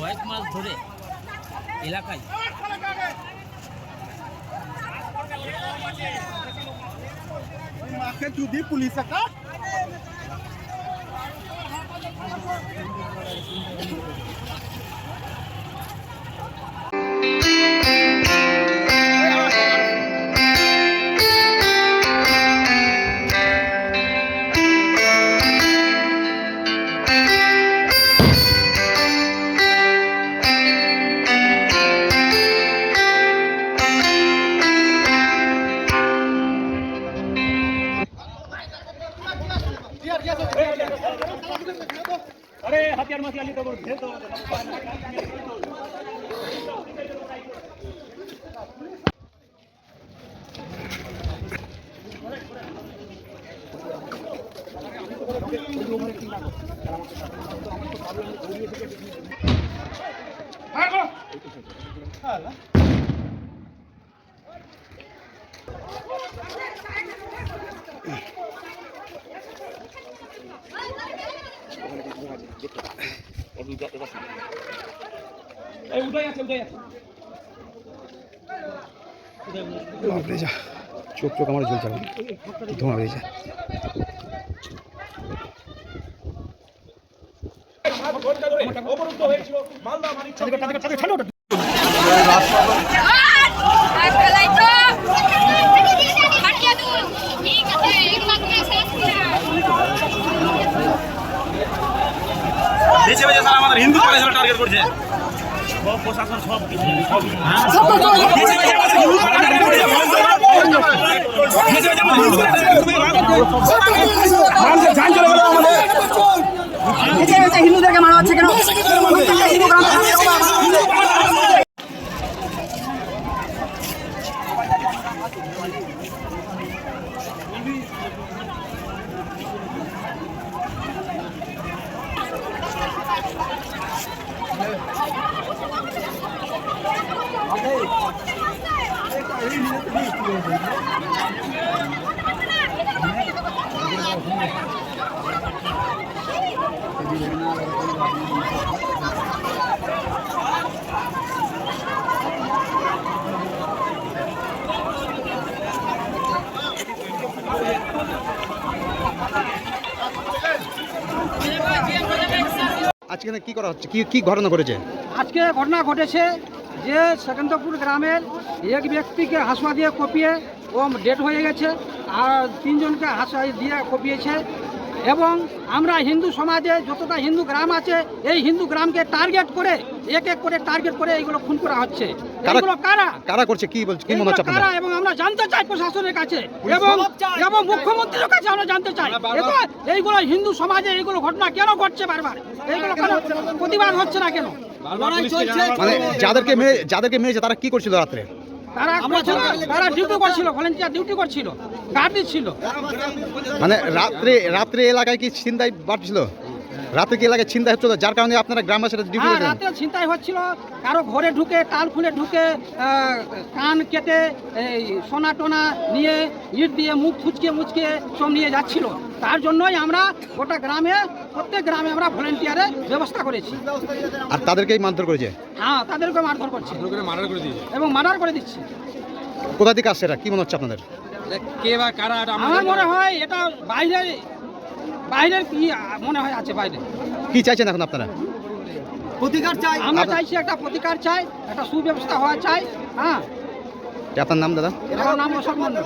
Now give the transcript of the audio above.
কয়েক মাস ধরে এলাকায় মাকে যদি পুলিশ अरे हथियार मत ली तो दे दो उदय চোখ চোখ আমার জ্বলছে ধোঁয়া হয়েছে অবরুদ্ধ হয়েছিল মালদা দেশে বেশি স্যার আমাদের হিন্দু কলেজ টার্গেট করছে সব প্রশাসন সব কিছু হিন্দুদেরকে মারা হচ্ছে কেন? আজকে কি করা হচ্ছে কি ঘটনা ঘটেছে? আজকে ঘটনা ঘটেছে যে সেকেন্দ্রপুর গ্রামের এক ব্যক্তিকে হাসুয়া দিয়ে কপিয়ে ও ডেড হয়ে গেছে আর তিনজনকে হাসুয়া দিয়ে কপিয়েছে এবং আমরা হিন্দু সমাজে যতটা হিন্দু গ্রাম আছে এই হিন্দু গ্রামকে টার্গেট করে এক এক করে টার্গেট করে এইগুলো খুন করা হচ্ছে। এগুলো কারা করছে কি বলছে কি মনে হচ্ছে আপনাদের? এবং আমরা জানতে চাই প্রশাসনের কাছে এবং মুখ্যমন্ত্রীর কাছে আমরা জানতে চাই এইগুলো হিন্দু সমাজে এইগুলো ঘটনা কেন ঘটছে বারবার, এইগুলো কেন প্রতিবাদ হচ্ছে না কেন? মানে যাদেরকে মেরেছে তারা কি করছিল রাত্রে? তারা ডিউটি করছিল, ভলেন্টিয়ার ডিউটি করছিল, গার্ড দিচ্ছিল। মানে রাত্রে এলাকায় কি ছিনতাই বাড়ছিল? রাতে কি এলাকায় ছিনতাই হচ্ছিল যার কারণে আপনারা গ্রামবাসীরা ডিউটি করেন? রাতে ছিনতাই হচ্ছিল, কারো ঘরে ঢুকে টাল খুলে ঢুকে কান কেটে এই সোনা টোনা নিয়ে ইট দিয়ে মুখ মুচকে সব নিয়ে যাচ্ছিল। তার জন্যই আমরা গোটা গ্রামে প্রত্যেক গ্রামে আমরা ভলেন্টিয়ারের ব্যবস্থা করেছি। আর তাদেরকেই মারধর করেছে? হ্যাঁ, তাদেরকে মারধর করছে এবং মার্ডার করে দিচ্ছে। কোথা থেকে আসছে এটা কি মনে হচ্ছে আপনাদের? কে বা কারা? আমার মনে হয় এটা বাইরের কি মনে হয় আছে বাইরে। কি চাইছেন এখন আপনারা? প্রতিকার চাই, আমরা চাইছি একটা প্রতিকার চাই, একটা সুব্যবস্থা হওয়া চাই। হ্যাঁ, আপনার নাম দাদা? আমার নাম অশোক মন্ডল।